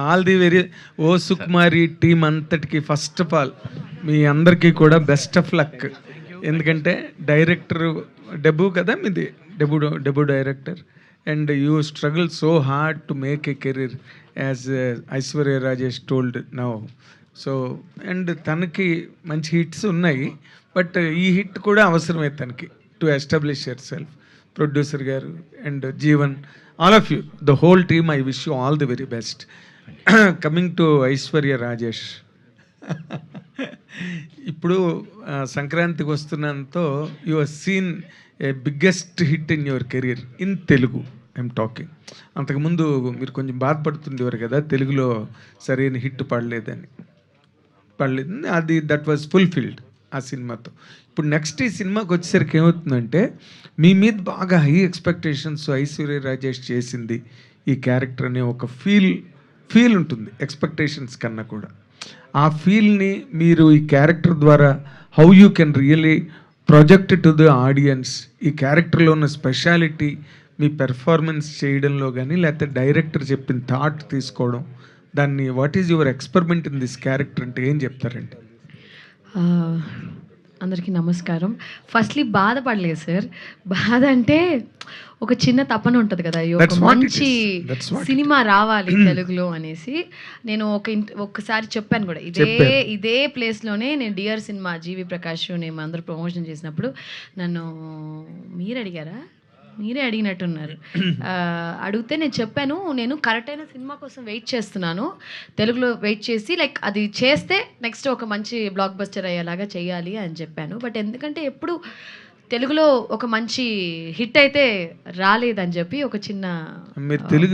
All the very O Sukumari team అంతటికి first of all మీ అందరికీ కూడా బెస్ట్ ఆఫ్ లక్. ఎందుకంటే డైరెక్టర్ డెబ్యూ కదా మీది, debut director, and you struggle so hard to make a career as Aishwarya Rajesh told now. So and తనకి మంచి hits ఉన్నాయి, బట్ ఈ హిట్ కూడా అవసరమే తనకి to establish yourself. Producer garu and Jeevan, all of you, the whole team, I wish you all the very best. Coming to Aishwarya Rajesh, ఇప్పుడు సంక్రాంతికి వస్తున్నంతో you are seen a biggest hit in your career in Telugu I'm talking. అంతకుముందు మీరు కొంచెం బాధపడుతుండేవారు కదా, తెలుగులో సరైన hit పడలేదు, అది దట్ వాజ్ ఫుల్ఫిల్డ్ ఆ సినిమాతో. ఇప్పుడు నెక్స్ట్ ఈ సినిమాకి వచ్చేసరికి ఏమవుతుందంటే మీ మీద బాగా హై ఎక్స్పెక్టేషన్స్, ఐశ్వర్య రాజేష్ చేసింది ఈ క్యారెక్టర్ అనే ఒక ఫీల్ ఉంటుంది ఎక్స్పెక్టేషన్స్ కన్నా కూడా. ఆ ఫీల్ని మీరు ఈ క్యారెక్టర్ ద్వారా how you can really project to the audience, ఈ క్యారెక్టర్లో ఉన్న స్పెషాలిటీ మీ పెర్ఫార్మెన్స్ చేయడంలో కానీ, లేకపోతే డైరెక్టర్ చెప్పిన థాట్ తీసుకోవడం, దాన్ని what is your experiment in this character అంటే ఏం చెప్తారండి? అందరికీ నమస్కారం. ఫస్ట్లీ బాధపడలేదు సార్. బాధ అంటే ఒక చిన్న తపన ఉంటుంది కదా, ఒక మంచి సినిమా రావాలి తెలుగులో అనేసి. నేను ఒక్కసారి చెప్పాను కూడా, ఇదే ప్లేస్లోనే నేను డియర్ సినిమా జీవి ప్రకాష్ నేను అందరూ ప్రమోషన్ చేసినప్పుడు నన్ను మీరే అడిగినట్టున్నారు. అడిగితే నేను చెప్పాను, నేను కరెక్ట్ అయిన సినిమా కోసం వెయిట్ చేస్తున్నాను, తెలుగులో వెయిట్ చేసి లైక్ అది చేస్తే నెక్స్ట్ ఒక మంచి బ్లాక్ బస్టర్ అయ్యేలాగా చేయాలి అని చెప్పాను. బట్ ఎందుకంటే ఎప్పుడు తెలుగులో ఒక మంచి హిట్ అయితే రాలేదని చెప్పి ఒక చిన్న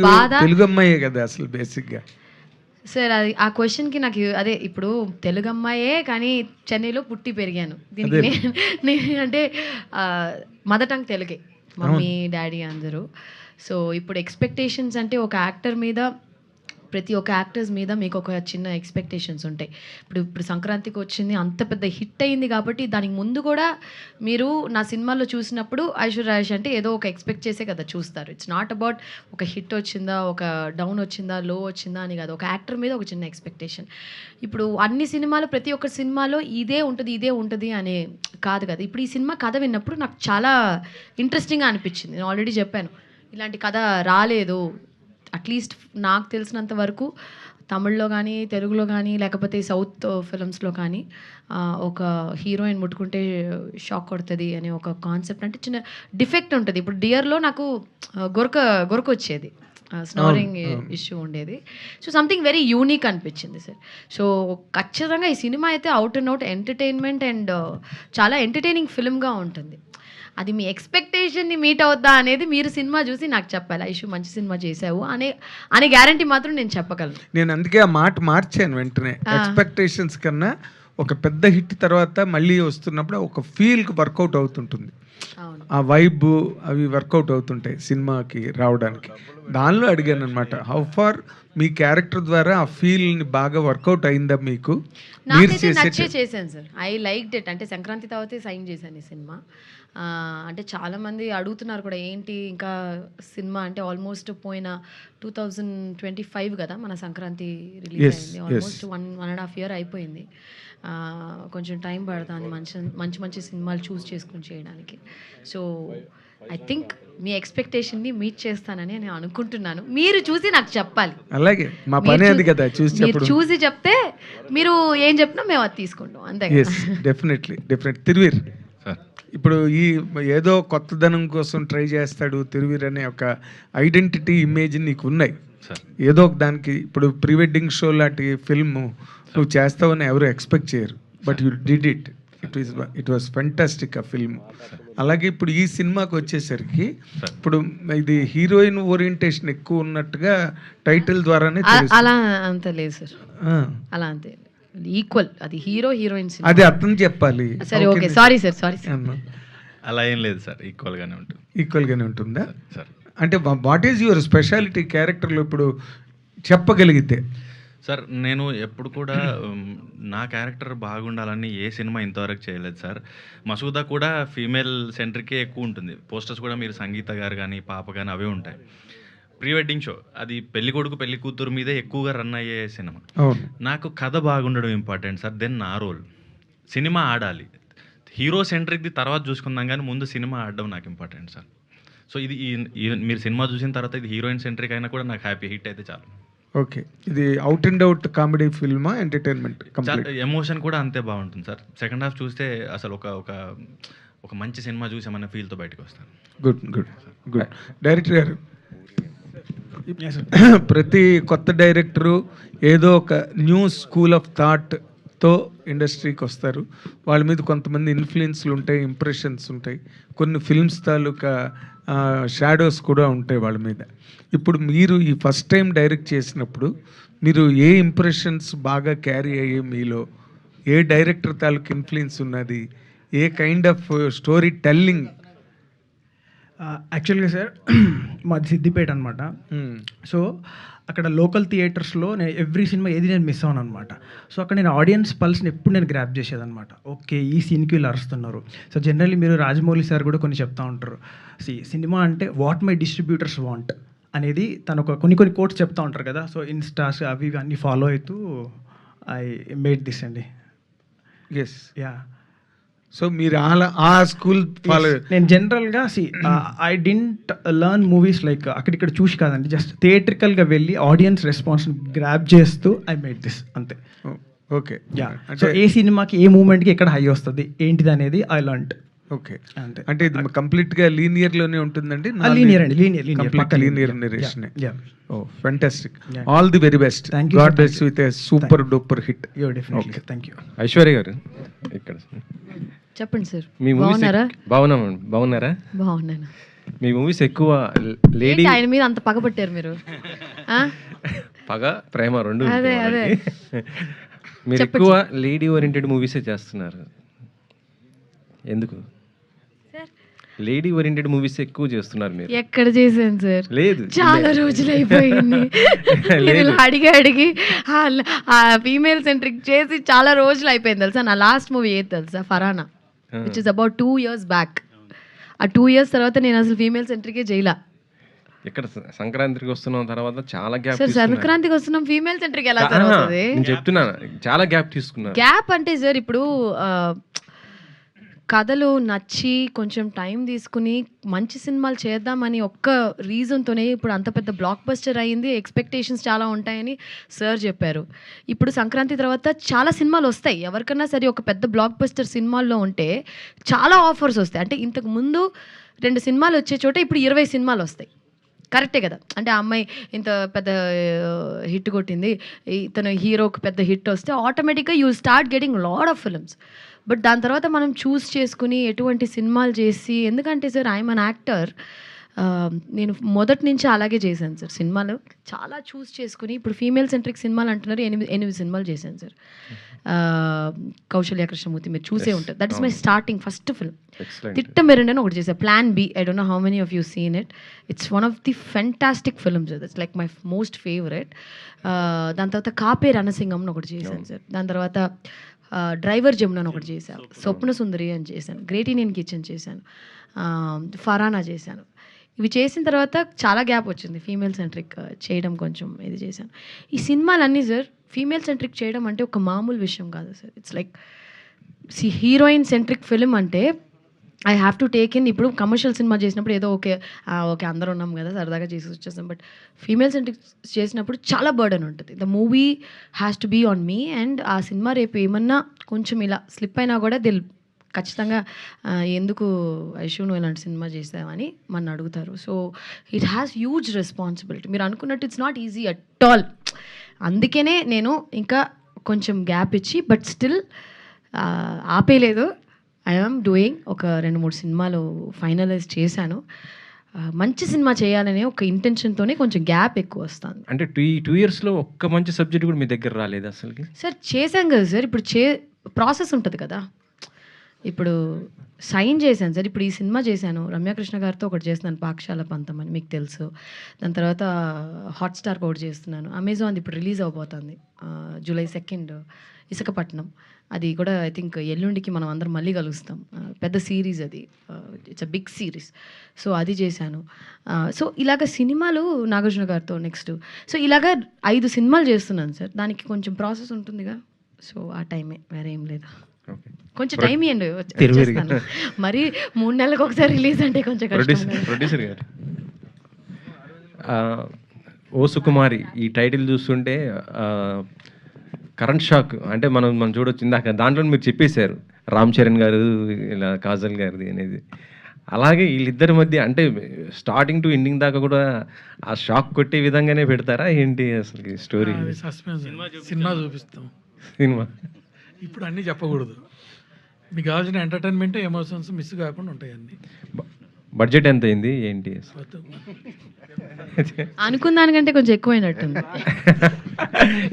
బాధ. తెలుగు అమ్మాయే కదా అసలు బేసిక్గా సార్. అది ఆ క్వశ్చన్కి నాకు అదే, ఇప్పుడు తెలుగు అమ్మాయే కానీ చెన్నైలో పుట్టి పెరిగాను. దీనికి నేను అంటే మదర్ టంగ్ తెలుగే, మమ్మీ డాడీ అందరూ. సో ఇప్పుడు ఎక్స్పెక్టేషన్స్ అంటే ఒక యాక్టర్ మీద, ప్రతి ఒక్క యాక్టర్స్ మీద మీకు ఒక చిన్న ఎక్స్పెక్టేషన్స్ ఉంటాయి. ఇప్పుడు సంక్రాంతికి వచ్చింది, అంత పెద్ద హిట్ అయింది కాబట్టి దానికి ముందు కూడా మీరు నా సినిమాలో చూసినప్పుడు ఐశ్వర్య రాజేష్ అంటే ఏదో ఒక ఎక్స్పెక్ట్ చేసే కదా చూస్తారు. ఇట్స్ నాట్ అబౌట్ ఒక హిట్ వచ్చిందా, ఒక డౌన్ వచ్చిందా, లో వచ్చిందా అని కాదు, ఒక యాక్టర్ మీద ఒక చిన్న ఎక్స్పెక్టేషన్. ఇప్పుడు అన్ని సినిమాలు, ప్రతి ఒక్క సినిమాలో ఇదే ఉంటుంది అనే కాదు కదా. ఇప్పుడు ఈ సినిమా కథ విన్నప్పుడు నాకు చాలా ఇంట్రెస్టింగ్గా అనిపించింది. నేను ఆల్రెడీ చెప్పాను, ఇలాంటి కథ రాలేదు అట్లీస్ట్ నాకు తెలిసినంత వరకు తమిళ్లో కానీ, తెలుగులో కానీ, లేకపోతే సౌత్ ఫిల్మ్స్లో కానీ. ఒక హీరోయిన్ ముట్టుకుంటే షాక్ కొడుతుంది అనే ఒక కాన్సెప్ట్, అంటే చిన్న డిఫెక్ట్ ఉంటుంది. ఇప్పుడు డియర్లో నాకు గొరక వచ్చేది, స్నోరింగ్ ఇష్యూ ఉండేది. సో సంథింగ్ వెరీ యూనిక్ అనిపించింది సార్. సో ఖచ్చితంగా ఈ సినిమా అయితే out and out entertainment and చాలా ఎంటర్టైనింగ్ ఫిల్మ్గా ఉంటుంది. అది మీ ఎక్స్పెక్టేషన్ని మీట్ అవుద్దా అనేది మీరు సినిమా చూసి నాకు చెప్పాలి. ఐషు మంచి సినిమా చేసావు అనే గ్యారంటీ మాత్రం నేను చెప్పగలను. నేను అందుకే ఆ మాట మార్చాను వెంటనే. ఎక్స్పెక్టేషన్స్ కన్నా ఒక పెద్ద హిట్ తర్వాత మళ్ళీ వస్తున్నప్పుడు ఒక ఫీల్కి వర్కౌట్ అవుతుంటుంది, ఆ వైబ్ అవి వర్కౌట్ అవుతుంటాయి సినిమాకి రావడానికి. దానిలో అడిగాను అనమాట, హౌ ఫార్ మీ క్యారెక్టర్ ద్వారా ఆ ఫీల్ని బాగా వర్కౌట్ అయిందా మీకు? చేశాను సార్, ఐ లైక్డ్ ఇట్. అంటే సంక్రాంతి తర్వాతే సైన్ చేశాను ఈ సినిమా. అంటే చాలామంది అడుగుతున్నారు కూడా, ఏంటి ఇంకా సినిమా అంటే ఆల్మోస్ట్ పోయిన 2025 కదా మన సంక్రాంతి రిలీజ్ అయింది. ఆల్మోస్ట్ 1.5 year అయిపోయింది. కొంచెం టైం పడుతుంది మంచి సినిమాలు చూస్ చేసుకుని చేయడానికి. సో ఐ థింక్ మీ ఎక్స్పెక్టేషన్ని మీట్ చేస్తానని నేను అనుకుంటున్నాను. మీరు చూసి నాకు చెప్పాలి. అలాగే మా పని అది కదా, చూసి చెప్తే మీరు ఏం చెప్పినా మేము అది తీసుకుంటాం అంతే. డెఫినెట్లీ. తిరువీర్, ఇప్పుడు ఈ ఏదో కొత్తదనం కోసం ట్రై చేస్తాడు తిరువీర్ అనే ఒక ఐడెంటిటీ ఇమేజ్ నీకు ఉన్నాయి. ఏదో ఒక దానికి ఇప్పుడు ప్రీ వెడ్డింగ్ షో లాంటి ఫిల్మ్ నువ్వు చేస్తావని ఎవరు ఎక్స్పెక్ట్ చేయరు, but you did it. It was fantastic ఆ ఫిల్మ్. అలాగే ఇప్పుడు ఈ సినిమాకి వచ్చేసరికి ఇప్పుడు ఇది హీరోయిన్ ఓరియంటేషన్ ఎక్కువ ఉన్నట్టుగా టైటిల్ ద్వారానే. అలా అంత లేదు సార్, అలా అంతే ఈక్వల్. అది హీరోయిన్ అది అర్థం చెప్పాలి. సరే ఓకే, సారీ సార్. అలా ఏం లేదు సార్, ఈక్వల్గానే ఉంటుందా సార్? అంటే వాట్ ఈజ్ యువర్ స్పెషాలిటీ క్యారెక్టర్లో ఇప్పుడు చెప్పగలిగితే? సార్ నేను ఎప్పుడు కూడా నా క్యారెక్టర్ బాగుండాలని ఏ సినిమా ఇంతవరకు చేయలేదు సార్. మసూదా కూడా ఫీమేల్ సెంట్రికే ఎక్కువ ఉంటుంది. పోస్టర్స్ కూడా మీరు సంగీత గారు కానీ పాప కానీ అవే ఉంటాయి. ప్రీ వెడ్డింగ్ షో అది పెళ్లి కొడుకు పెళ్లి కూతురు మీదే ఎక్కువగా రన్ అయ్యే సినిమా. అవును. నాకు కథ బాగుండడం ఇంపార్టెంట్ సార్, దెన్ నా రోల్. సినిమా ఆడాలి, హీరో సెంట్రిక్ది తర్వాత చూసుకుందాం కానీ ముందు సినిమా ఆడడం నాకు ఇంపార్టెంట్ సార్. సో ఇది మీరు సినిమా చూసిన తర్వాత ఇది హీరోయిన్ సెంట్రిక్ అయినా కూడా నాకు హ్యాపీ, హిట్ అయితే చాలు. ఓకే, ఇది అవుట్ అండ్ అవుట్ కామెడీ ఫిల్మా, ఎంటర్టైన్మెంట్ కంప్లీట్? ఎమోషన్ కూడా అంతే బాగుంటుంది సార్. సెకండ్ హాఫ్ చూస్తే అసలు ఒక మంచి సినిమా చూసామన్న ఫీల్తో బయటకు వస్తాను. Good good good. డైరెక్టర్ గారు, ప్రతి కొత్త డైరెక్టరు ఏదో ఒక న్యూ స్కూల్ ఆఫ్ థాట్తో ఇండస్ట్రీకి వస్తారు. వాళ్ళ మీద కొంతమంది ఇన్ఫ్లుయెన్స్లు ఉంటాయి, ఇంప్రెషన్స్ ఉంటాయి, కొన్ని ఫిల్మ్స్ తాలూకా షాడోస్ కూడా ఉంటాయి వాళ్ళ మీద. ఇప్పుడు మీరు ఈ ఫస్ట్ టైం డైరెక్ట్ చేసినప్పుడు మీరు ఏ ఇంప్రెషన్స్ బాగా క్యారీ అయ్యాయి మీలో? ఏ డైరెక్టర్ తాలూకు ఇన్ఫ్లుయెన్స్ ఉన్నది? ఏ కైండ్ ఆఫ్ స్టోరీ టెల్లింగ్? యాక్చువల్గా సార్ మాది సిద్దిపేట అనమాట. సో అక్కడ లోకల్ థియేటర్స్లో నేను ఎవ్రీ సినిమా ఏది నేను మిస్ అవ్వను అనమాట. సో అక్కడ నేను ఆడియన్స్ పల్స్ని ఎప్పుడు నేను గ్రాప్ చేసేదనమాట. ఓకే, ఈ సీన్కి వీళ్ళు అరుస్తున్నారు. సో జనరల్లీ మీరు రాజమౌళి సార్ కూడా కొన్ని చెప్తా ఉంటారు, సినిమా అంటే వాట్ మై డిస్ట్రిబ్యూటర్స్ వాంట్ అనేది తను కొన్ని కోట్స్ చెప్తా ఉంటారు కదా. సో ఇన్స్టాస్ అవి అన్నీ ఫాలో అవుతూ ఐ మేడ్ దిస్ అండి. Yes, yeah. సో మీరు ఆ స్కూల్ ఫాలో? నేను జనరల్గా I didn't learn movies like అక్కడిక్కడ చూసి కాదండి, జస్ట్ థియేట్రికల్గా వెళ్ళి ఆడియన్స్ రెస్పాన్స్ని గ్రాప్ చేస్తూ ఐ మేడ్ దిస్ అంతే. Okay, yeah. సో ఏ సినిమాకి ఏ మూమెంట్కి ఎక్కడ హై వస్తుంది ఏంటిది అనేది ఐ లర్న్డ్. ఓకే, అంతే. అంటే ఇది కంప్లీట్గా లీనియర్ లోనే ఉంటుందండి? లీనియర్ అండి, linear linear narration. Yeah. Oh fantastic. All the very best. Thank you, god sir. Bless you with a super duper hit. Yo definitely, thank you. Aishwarya garu ఇక్కడ చెప్పండి సార్. మీ movies బాగున్నారా? బాగున్నారా? బాగున్నాను. మీ మూవీస్ ఎక్కువ లేడీ ఏంటి ఆయన మీద అంత పగబట్టారు మీరు? ఆ? పగ ప్రేమ రెండు అదే, ఉంటాయి అదే. వాళ్ళకి. మీరు ఎక్కువ లేడీ ఓరియంటెడ్ మూవీసే చేస్తున్నారు, ఎందుకు? లేడీ ఓరియంటెడ్ మూవీస్ ఎక్కువ చేస్తున్నారు మీరు. ఎక్కడ చేశాను సార్? లేదు, చాలా రోజులు అయిపోయింది. నేను ఇలా అడిగి ఆ ఫీమేల్ సెంట్రిక్ చేసి చాలా రోజులు అయిపోయింది తెలుసా. నా లాస్ట్ మూవీ ఏది తెలుసా? ఫరానా, which is about 2 years back. ఆ 2 years తర్వాత నేను అసలు ఫీమేల్ సెంట్రికే చేయలా. ఇక్కడ సంక్రాంతికి వస్తున్న తర్వాత చాలా గ్యాప్ సార్ సంక్రాంతికి వస్తున్నాం, ఫీమేల్ సెంట్రిక్ ఎలా జరుగుతుంది? నేను చెప్తున్నాను, చాలా గ్యాప్ తీసుకున్నారు. గ్యాప్ అంటే సార్ ఇప్పుడు కథలు నచ్చి కొంచెం టైం తీసుకుని మంచి సినిమాలు చేద్దామని ఒక్క రీజన్తోనే ఇప్పుడు అంత పెద్ద బ్లాక్ బస్టర్ అయ్యింది. ఎక్స్పెక్టేషన్స్ చాలా ఉంటాయని సార్ చెప్పారు. ఇప్పుడు సంక్రాంతి తర్వాత చాలా సినిమాలు వస్తాయి. ఎవరికన్నా సరే ఒక పెద్ద బ్లాక్ బస్టర్ సినిమాల్లో ఉంటే చాలా ఆఫర్స్ వస్తాయి. అంటే ఇంతకు ముందు 2 సినిమాలు వచ్చే చోట ఇప్పుడు 20 సినిమాలు వస్తాయి. కరెక్టే కదా? అంటే ఆ అమ్మాయి ఇంత పెద్ద హిట్ కొట్టింది, ఇతను హీరోకి పెద్ద హిట్ వస్తే ఆటోమేటిక్గా you start getting lot of films. But దాని తర్వాత మనం చూస్ చేసుకుని ఎటువంటి సినిమాలు చేసి, ఎందుకంటే సార్ ఐఎమ్ అన్ యాక్టర్, నేను మొదటి నుంచి అలాగే చేశాను సార్. సినిమాలు చాలా చూస్ చేసుకుని, ఇప్పుడు ఫీమేల్ సెంట్రిక్ సినిమాలు అంటున్నారు, 8 సినిమాలు చేశాను సార్. కౌశల్య కృష్ణమూర్తి మీరు చూసే ఉంటారు. That is my starting first film. తిట్టమెరండి అని ఒకటి చేశాను, plan B. I don't know how many of you seen it. It's one of the fantastic films. It's like my most favourite. దాని తర్వాత కాపే రణసింగం అని ఒకటి చేశాను సార్. దాని తర్వాత డ్రైవర్ జమున అని ఒకటి చేశాను. స్వప్న సుందరి అని చేశాను. గ్రేట్ ఇండియన్ కిచెన్ చేశాను. ఫరానా చేశాను. ఇవి చేసిన తర్వాత చాలా గ్యాప్ వచ్చింది. ఫీమేల్ సెంట్రిక్ చేయడం కొంచెం ఇది చేశాను. ఈ సినిమాలన్నీ సార్ ఫీమేల్ సెంట్రిక్ చేయడం అంటే ఒక మామూలు విషయం కాదు sir. It's like heroine centric film అంటే I have to take in. ఇప్పుడు కమర్షియల్ సినిమా చేసినప్పుడు ఏదో ఓకే అందరూ ఉన్నాం కదా సరదాగా చేసి వచ్చేస్తాం. బట్ ఫీమేల్ సెంట్రిక్ చేసినప్పుడు చాలా బర్డన్ ఉంటుంది. The movie has to be on me. And ఆ సినిమా రేపు ఏమన్నా కొంచెం ఇలా స్లిప్ అయినా కూడా ఖచ్చితంగా ఎందుకు ఐషు నువ్వు ఇలాంటి సినిమా చేసావని మన అడుగుతారు. So it has huge responsibility. మీరు అనుకున్నట్టు it's not easy at all. అందుకనే నేను ఇంకా కొంచెం గ్యాప్ ఇచ్చి, బట్ స్టిల్ ఆపేయలేదు. I am doing. ఒక 2-3 సినిమాలు ఫైనలైజ్ చేశాను. మంచి సినిమా చేయాలనే ఒక ఇంటెన్షన్తోనే కొంచెం గ్యాప్ ఎక్కువ వస్తుంది. అంటే 2 yearsలో ఒక్క మంచి సబ్జెక్ట్ కూడా మీ దగ్గర రాలేదు అసలుకి? సార్ చేశాం కదా సార్. ఇప్పుడు ప్రాసెస్ ఉంటుంది కదా. ఇప్పుడు సైన్ చేశాను సార్. ఇప్పుడు ఈ సినిమా చేశాను, రమ్యకృష్ణ గారితో ఒకటి చేస్తున్నాను, పాఠశాల పంతం అని మీకు తెలుసు. దాని తర్వాత హాట్‌స్టార్‌కి ఒకటి చేస్తున్నాను. అమెజాన్‌ది ఇప్పుడు రిలీజ్ అవ్వబోతుంది జూలై 2 ఇసుకపట్నం. అది కూడా ఐ థింక్ ఎల్లుండికి మనం అందరం మళ్ళీ కలుస్తాం. పెద్ద సీరీస్ అది, it's a big series. So అది చేశాను. సో ఇలాగ సినిమాలు నాగార్జున గారితో నెక్స్ట్. సో ఇలాగ 5 సినిమాలు చేస్తున్నాను సార్. దానికి కొంచెం ప్రాసెస్ ఉంటుందిగా. సో ఆ టైమే, వేరే ఏం లేదు. కొంచెం టైం ఇవ్వండి, వచ్చేస్తాను. మరి 3 నెలలకు ఒకసారి రిలీజ్ అంటే కొంచెం కష్టం. ప్రొడ్యూసర్ గారు, ఓ సుకుమారి ఈ టైటిల్ చూస్తుంటే కరెంట్ షాక్ అంటే మనం చూడొచ్చు. ఇందాక దాంట్లో మీరు చెప్పేశారు రామ్ చరణ్ గారు ఇలా కాజల్ గారిది అనేది. అలాగే వీళ్ళిద్దరి మధ్య అంటే స్టార్టింగ్ టు ఎండింగ్ దాకా కూడా ఆ షాక్ కొట్టే విధంగానే పెడతారా ఏంటి అసలు స్టోరీ? సస్పెన్స్ సినిమా చూపిస్తాం. సినిమా ఇప్పుడు అన్నీ చెప్పకూడదు. మీకు కావాల్సిన ఎంటర్టైన్మెంట్, ఎమోషన్స్ మిస్ కాకుండా ఉంటాయి అన్నీ. బడ్జెట్ ఎంత అయింది ఏంటి అసలు? అనుకున్న దానికంటే కొంచెం ఎక్కువైనట్టుంది.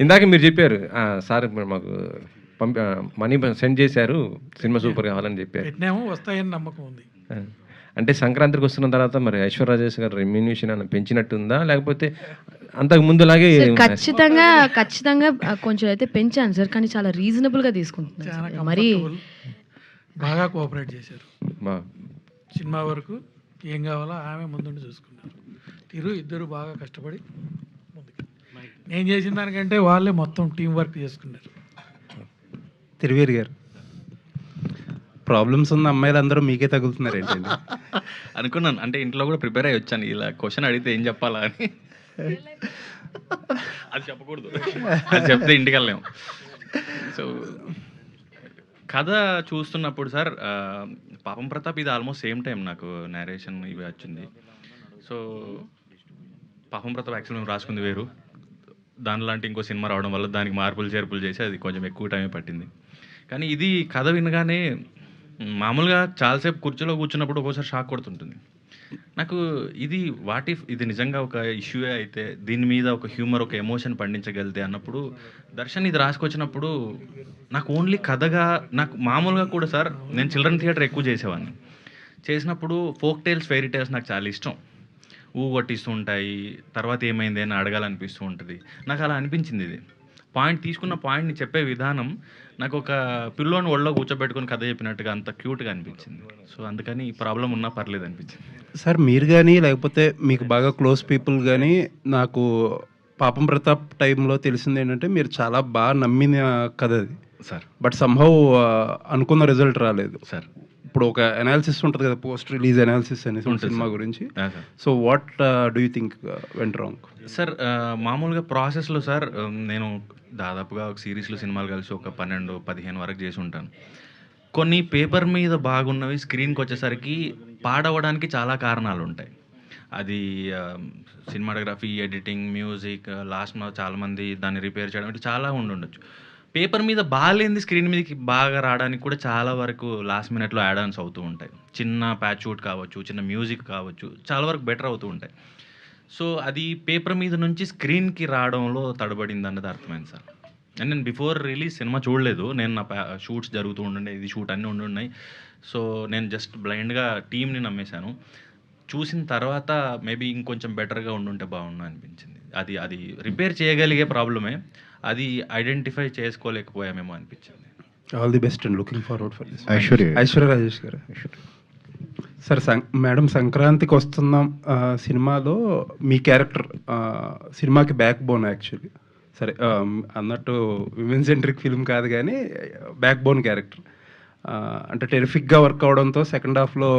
ఇందాక మీరు చెప్పారు సార్ మాకు మనీ సెండ్ చేశారు, సినిమా సూపర్ కావాలని చెప్పారు. పెట్టినాము, వస్తాయని నమ్మకం ఉంది. అంటే సంక్రాంతికి వస్తున్న తర్వాత మరి ఐశ్వర్య రాజేష్ గారు రెమ్యూనేషన్ అని పెంచినట్టుందా, లేకపోతే అంతకు ముందులాగే? ఖచ్చితంగా కొంచెం అయితే పెంచాను సార్, కానీ చాలా రీజనబుల్గా తీసుకుంటున్నాను చాలా సార్. మరి బాగా కోఆపరేట్ చేశారు. బా- సినిమా వరకు ఏం కావాలో ఆమె ముందుండి చూసుకున్నారు. ఇద్దరు బాగా కష్టపడి ముందుకు. నేను చేసిన దానికంటే వాళ్ళే మొత్తం టీం వర్క్ చేసుకున్నారు. తిరువేరు గారు, ప్రాబ్లమ్స్ ఉన్న అమ్మాయిలు అందరూ మీకే తగులుతున్నారు ఏంటండి? అనుకున్నాను, అంటే ఇంట్లో కూడా ప్రిపేర్ అయ్యి వచ్చాను, ఇలా క్వశ్చన్ అడిగితే ఏం చెప్పాలా అని. అది చెప్పకూడదు, అది చెప్తే ఇంటికి వెళ్ళలేము. సో కథ చూస్తున్నప్పుడు సార్, పాపం ప్రతాప్ ఇది ఆల్మోస్ట్ సేమ్ టైం నాకు నేరేషన్ ఇవి వచ్చింది. సో పాపం ప్రతాప్ యాక్చువల్ మేము రాసుకుంది వేరు, దానిలాంటి ఇంకో సినిమా రావడం వల్ల దానికి మార్పులు చేర్పులు చేసి అది కొంచెం ఎక్కువ టైమే పట్టింది. కానీ ఇది కథ వినగానే మామూలుగా చాలాసేపు కుర్చీలో కూర్చున్నప్పుడు ఒక్కోసారి షాక్ కొడుతుంటుంది నాకు. ఇది వాట్ ఇఫ్ ఇది నిజంగా ఒక ఇష్యూయే అయితే దీని మీద ఒక హ్యూమర్, ఒక ఎమోషన్ పండించగలితే అన్నప్పుడు దర్శన్ ఇది రాసుకొచ్చినప్పుడు నాకు ఓన్లీ కథగా, నాకు మామూలుగా కూడా సార్ నేను చిల్డ్రన్ థియేటర్ ఎక్కువ చేసేవాడిని. చేసినప్పుడు ఫోక్ టేల్స్, ఫెయిరీ టేల్స్ నాకు చాలా ఇష్టం. కొట్టిస్తూ ఉంటాయి, తర్వాత ఏమైంది అని అడగాలనిపిస్తూ ఉంటుంది. నాకు అలా అనిపించింది. ఇది పాయింట్ తీసుకున్న పాయింట్ని చెప్పే విధానం నాకు ఒక పిల్లోని ఒళ్ళో కూర్చోబెట్టుకుని కథ చెప్పినట్టుగా అంత క్యూట్గా అనిపించింది. సో అందుకని ఈ ప్రాబ్లం ఉన్నా పర్లేదు అనిపించింది. సార్ మీరు కానీ లేకపోతే మీకు బాగా క్లోజ్ పీపుల్ కానీ, నాకు పాపం ప్రతాప్ టైంలో తెలిసింది ఏంటంటే మీరు చాలా బాగా నమ్మిన కథ అది సార్. బట్ సంహౌ అనుకున్న రిజల్ట్ రాలేదు సార్ ఇప్పుడు ఒక అనాలిసిస్ ఉంటుంది కదా, పోస్ట్ రిలీజ్ అనాలిసిస్ అనేసి సినిమా గురించి. So what do you think went wrong? Sir మామూలుగా ప్రాసెస్లో సార్ నేను దాదాపుగా ఒక సిరీస్లో సినిమాలు కలిసి ఒక 12-15 వరకు చేసి ఉంటాను. కొన్ని పేపర్ మీద బాగున్నవి స్క్రీన్కి వచ్చేసరికి పాడవడానికి చాలా కారణాలు ఉంటాయి. అది సినిమాటోగ్రఫీ, ఎడిటింగ్, మ్యూజిక్, లాస్ట్లో చాలామంది దాన్ని రిపేర్ చేయడం, ఇట్లా చాలా ఉండొచ్చు. పేపర్ మీద బాగాలేంది స్క్రీన్ మీదకి బాగా రావడానికి కూడా చాలా వరకు లాస్ట్ మినిట్లో యాడ్ ఆన్స్ అవుతూ ఉంటాయి. చిన్న ప్యాచ్ షూట్ కావచ్చు, చిన్న మ్యూజిక్ కావచ్చు, చాలా వరకు బెటర్ అవుతూ ఉంటాయి. సో అది పేపర్ మీద నుంచి స్క్రీన్కి రావడంలో తడబడింది అన్నది అర్థమైంది సార్. అండ్ నేను బిఫోర్ రిలీజ్ సినిమా చూడలేదు. నేను నా షూట్స్ జరుగుతూ ఉండే, ఇది షూట్ అన్నీ ఉండున్నాయి. సో నేను జస్ట్ బ్లైండ్గా టీమ్ని నమ్మేశాను. చూసిన తర్వాత మేబీ ఇంకొంచెం బెటర్గా ఉండుంటే బాగుండు అనిపించింది. అది రిపేర్ చేయగలిగే ప్రాబ్లమే, అది ఐడెంటిఫై చేసుకోలేకపోయామేమో అనిపించింది. All the best and looking forward for this. Aishwarya Rajesh గారు. సార్ మేడం సంక్రాంతికి వస్తున్నాం సినిమాలో మీ క్యారెక్టర్ సినిమాకి బ్యాక్ బోన్ యాక్చువల్లీ. సరే అన్నట్టు విమెన్ సెంట్రిక్ ఫిల్మ్ కాదు కానీ బ్యాక్ బోన్ క్యారెక్టర్. అంటే టెరిఫిక్గా వర్క్ అవడంతో సెకండ్ హాఫ్లో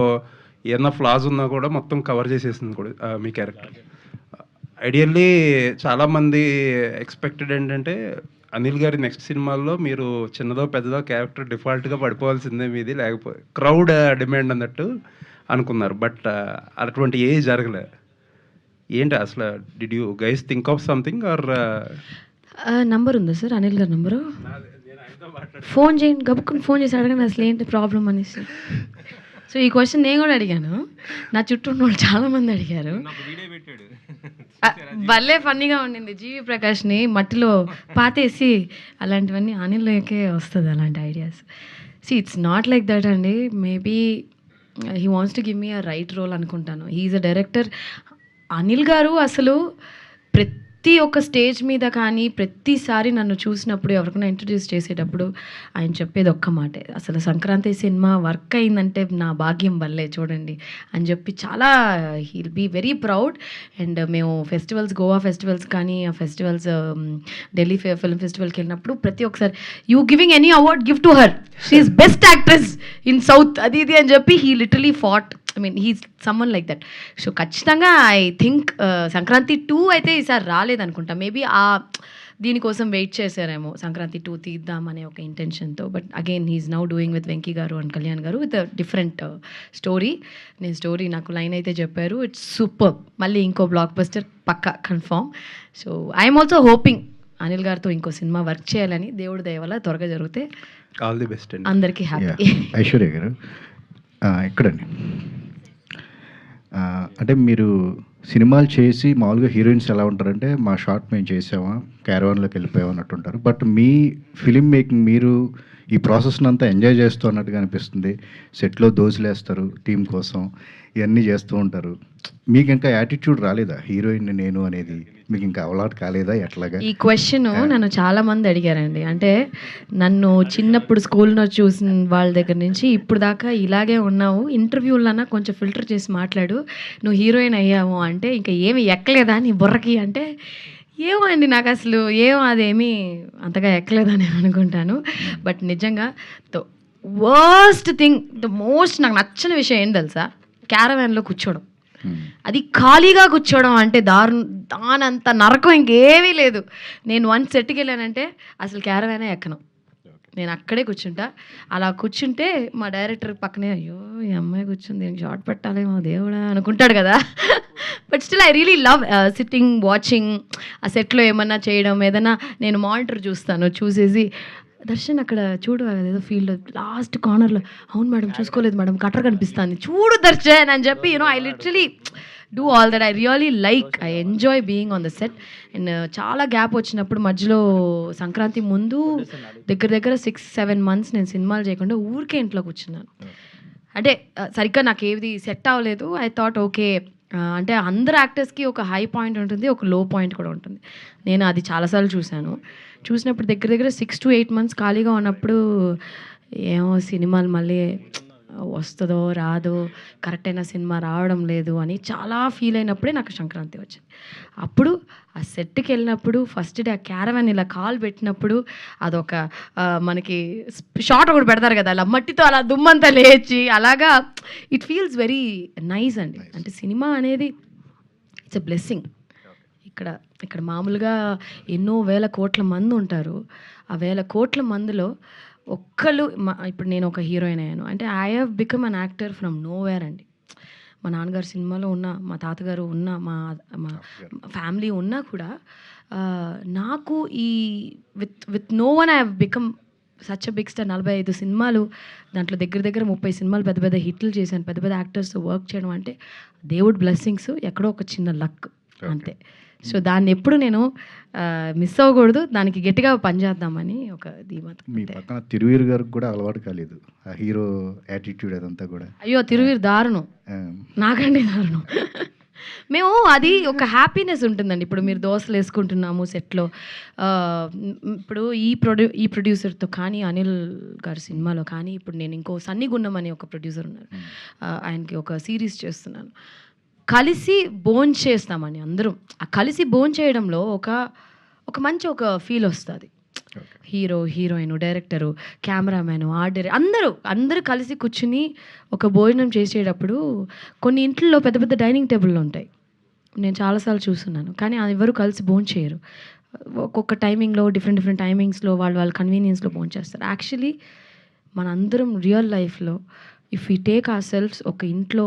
ఏదైనా ఫ్లాస్ ఉన్నా కూడా మొత్తం కవర్ చేసేసింది కూడా మీ క్యారెక్టర్. ఐడియల్లీ చాలామంది ఎక్స్పెక్టెడ్ ఏంటంటే అనిల్ గారి నెక్స్ట్ సినిమాల్లో మీరు చిన్నదో పెద్దదో క్యారెక్టర్ డిఫాల్ట్గా పడిపోవాల్సిందే మీది, లేకపోతే క్రౌడ్ డిమాండ్ అన్నట్టు అనుకున్నారు. బట్ అటువంటి ఏ జరగలే. ఏంటి అసలు did you guys think of something or? Number ఉందా సార్, అనిల్ గారి నంబరు? ఫోన్ చేయండి, గబుక్కుని ఫోన్ చేసి అడగండి అసలు ఏంటి ప్రాబ్లం అనేసి. సో ఈ క్వశ్చన్ నేను కూడా అడిగాను, నా చుట్టూ ఉన్న వాళ్ళు చాలామంది అడిగారు. భలే ఫన్నీగా ఉండింది. జీవి ప్రకాష్ని మట్టిలో పాతేసి అలాంటివన్నీ అనిల్లోకే వస్తుంది అలాంటి ideas. It's not like that అండి. Maybe he wants to give me a right role అనుకుంటాను. He's a director. Anil garu అసలు ప్రతి ఒక్క స్టేజ్ మీద కానీ ప్రతిసారి నన్ను చూసినప్పుడు ఎవరికైనా ఇంట్రడ్యూస్ చేసేటప్పుడు ఆయన చెప్పేది ఒక్క మాటే, అసలు సంక్రాంతి సినిమా వర్క్ అయిందంటే నా భాగ్యం వల్లే చూడండి అని చెప్పి చాలా he'll be very proud. And మేము ఫెస్టివల్స్, గోవా ఫెస్టివల్స్ కానీ ఆ ఫెస్టివల్స్, ఢిల్లీ ఫిల్మ్ ఫెస్టివల్కి వెళ్ళినప్పుడు ప్రతి ఒక్కసారి you giving any award give to her, she's best actress in south, అది ఇది అని చెప్పి he literally fought. I mean he's someone like that. So ఖచ్చితంగా ఐ థింక్ సంక్రాంతి 2 అయితే ఈసారి రాలేదనుకుంటా. మేబీ దీనికోసం వెయిట్ చేశారేమో, సంక్రాంతి 2 తీద్దామనే ఒక ఇంటెన్షన్తో. But again he's now doing with Venky garu and Kalyan garu with different story. నేను స్టోరీ నాకు లైన్ అయితే చెప్పారు, ఇట్స్ సూపర్. మళ్ళీ ఇంకో బ్లాక్ బస్టర్ పక్కా confirm. So I'm also hoping Anil గారితో ఇంకో సినిమా వర్క్ చేయాలని. దేవుడి దయ వల్ల త్వరగా జరిగితే ఆల్ ది బెస్ట్ అండి. అందరికీ హ్యాపీ. ఐశ్వర్య గారు ఎక్కడండి? అంటే మీరు సినిమాలు చేసి మామూలుగా హీరోయిన్స్ ఎలా ఉంటారంటే మా షార్ట్ మేము చేసామా క్యారవాన్లోకి వెళ్ళిపోయాం అన్నట్టు ఉంటారు. బట్ మీ ఫిలిం మేకింగ్ మీరు ఈ ప్రాసెస్ని అంతా ఎంజాయ్ చేస్తూ అన్నట్టుగా అనిపిస్తుంది. సెట్లో దోసులేస్తారు టీం కోసం, ఇవన్నీ చేస్తూ ఉంటారు. మీకు ఇంకా యాటిట్యూడ్ రాలేదా హీరోయిన్ నేను అనేది? మీకు ఇంకా అలవాటు కాలేదా ఎట్లాగా? ఈ క్వశ్చన్ నన్ను చాలా మంది అడిగారండి. అంటే నన్ను చిన్నప్పుడు స్కూల్లో చూసిన వాళ్ళ దగ్గర నుంచి ఇప్పుడు దాకా ఇలాగే ఉన్నావు, ఇంటర్వ్యూలన్నా కొంచెం ఫిల్టర్ చేసి మాట్లాడు, నువ్వు హీరోయిన్ అయ్యావు అంటే ఇంకా ఏమి ఎక్కలేదా నీ బుర్రకి అంటే, ఏమో అండి నాకు అసలు అదేమీ అంతగా ఎక్కలేదని అనుకుంటాను. బట్ నిజంగా the worst thing, the most నాకు నచ్చని విషయం ఏంటి తెలుసా? క్యారవాన్లో కూర్చోవడం. అది ఖాళీగా కూర్చోవడం అంటే దానంత నరకం ఇంకేమీ లేదు. నేను వన్ సెట్కి వెళ్ళానంటే అసలు క్యారవానే ఎక్కను, నేను అక్కడే కూర్చుంటా. అలా కూర్చుంటే మా డైరెక్టర్ పక్కనే, అయ్యో ఈ అమ్మాయి కూర్చుంది, దీనికి షార్ట్ పెట్టాలేమో దేవుడా అనుకుంటాడు కదా. But still I really love sitting watching. ఆ సెట్లో ఏమన్నా చేయడం, ఏదైనా నేను మానిటర్ చూస్తాను, చూసేసి దర్శన్ అక్కడ చూడు అదేదో ఫీల్డ్ లాస్ట్ కార్నర్లో, అవును మేడం చూసుకోలేదు మేడం కట్టర్ కనిపిస్తుంది చూడు దర్శన్ అని చెప్పి I literally do all that. I really like, I enjoy being on the set. And చాలా గ్యాప్ వచ్చినప్పుడు మధ్యలో సంక్రాంతి ముందు దగ్గర 6-7 months నేను సినిమాలు చేయకుండా ఊరికే ఇంట్లో కూర్చున్నాను. అంటే సరిగ్గా నాకు ఏది సెట్ అవ్వలేదు. ఐ థాట్ ఓకే, అంటే అందరు యాక్టర్స్కి ఒక హై పాయింట్ ఉంటుంది, ఒక లో పాయింట్ కూడా ఉంటుంది. నేను అది చాలాసార్లు చూసినప్పుడు దగ్గర 6 to 8 months ఖాళీగా ఉన్నప్పుడు ఏమో సినిమాలు మళ్ళీ వస్తుందో రాదో, కరెక్ట్ అయిన సినిమా రావడం లేదు అని చాలా ఫీల్ అయినప్పుడే నాకు సంక్రాంతి వచ్చింది. అప్పుడు ఆ సెట్కి వెళ్ళినప్పుడు ఫస్ట్ డే ఆ క్యారవాన్ ఇలా కాల్ పెట్టినప్పుడు అదొక మనకి షార్ట్ ఒకటి పెడతారు కదా, అలా మట్టితో అలా దుమ్మంతా లేచి అలాగా ఇట్ ఫీల్స్ వెరీ నైస్ అండి. అంటే సినిమా అనేది ఇట్స్ ఎ బ్లెస్సింగ్. ఇక్కడ మామూలుగా ఎన్నో వేల కోట్ల మంది ఉంటారు. ఆ వేల కోట్ల మందిలో ఒక్కళ్ళు ఇప్పుడు నేను ఒక హీరోయిన్ అయ్యాను అంటే I have become an actor from nowhere అండి. మా నాన్నగారు సినిమాలో ఉన్నా, మా తాతగారు ఉన్నా, మా ఫ్యామిలీ ఉన్నా కూడా నాకు ఈ with no one I have become such a big star. 45 సినిమాలు, దాంట్లో దగ్గర 30 సినిమాలు పెద్ద పెద్ద హిట్లు చేశాను, పెద్ద పెద్ద యాక్టర్స్తో వర్క్ చేయడం అంటే దేవుడి బ్లెస్సింగ్స్, ఎక్కడో ఒక చిన్న లక్ అంతే. సో దాన్ని ఎప్పుడు నేను మిస్ అవ్వకూడదు, దానికి గట్టిగా పనిచేద్దామని ఒక ధీమాతో. మీ పక్కన తిరువీరు గారికి కూడా అలవాటు కాలేదు ఆ హీరో యాటిట్యూడ్ అదంతా కూడా? అయ్యో తిరువీరు దారుణం, నాకండి దారుణం. మేము అది ఒక హ్యాపీనెస్ ఉంటుందండి. ఇప్పుడు మీరు దోశలు వేసుకుంటున్నాము సెట్లో, ఇప్పుడు ఈ ప్రొడ్యూసర్తో కానీ అనిల్ గారి సినిమాలో కానీ, ఇప్పుడు నేను ఇంకో సన్నీ గున్నం అనే ఒక ప్రొడ్యూసర్ ఉన్నారు, ఆయనకి ఒక సిరీస్ చేస్తున్నాను. కలిసి భోంచేస్తామని చేస్తామని అందరం. ఆ కలిసి భోంచేయడంలో ఒక మంచి ఒక ఫీల్ వస్తుంది. Hero, heroine, director, cameraman, art director అందరూ కలిసి కూర్చుని ఒక భోజనం చేసేటప్పుడు కొన్ని ఇంట్లో పెద్ద పెద్ద డైనింగ్ టేబుల్లో ఉంటాయి, నేను చాలాసార్లు చూస్తున్నాను, కానీ ఎవరు కలిసి భోంచేయరు. ఒక్కొక్క టైమింగ్లో డిఫరెంట్ టైమింగ్స్లో వాళ్ళ కన్వీనియన్స్లో భోంచేస్తారు. యాక్చువల్లీ మనందరం రియల్ లైఫ్లో if you take our selves ఒక ఇంట్లో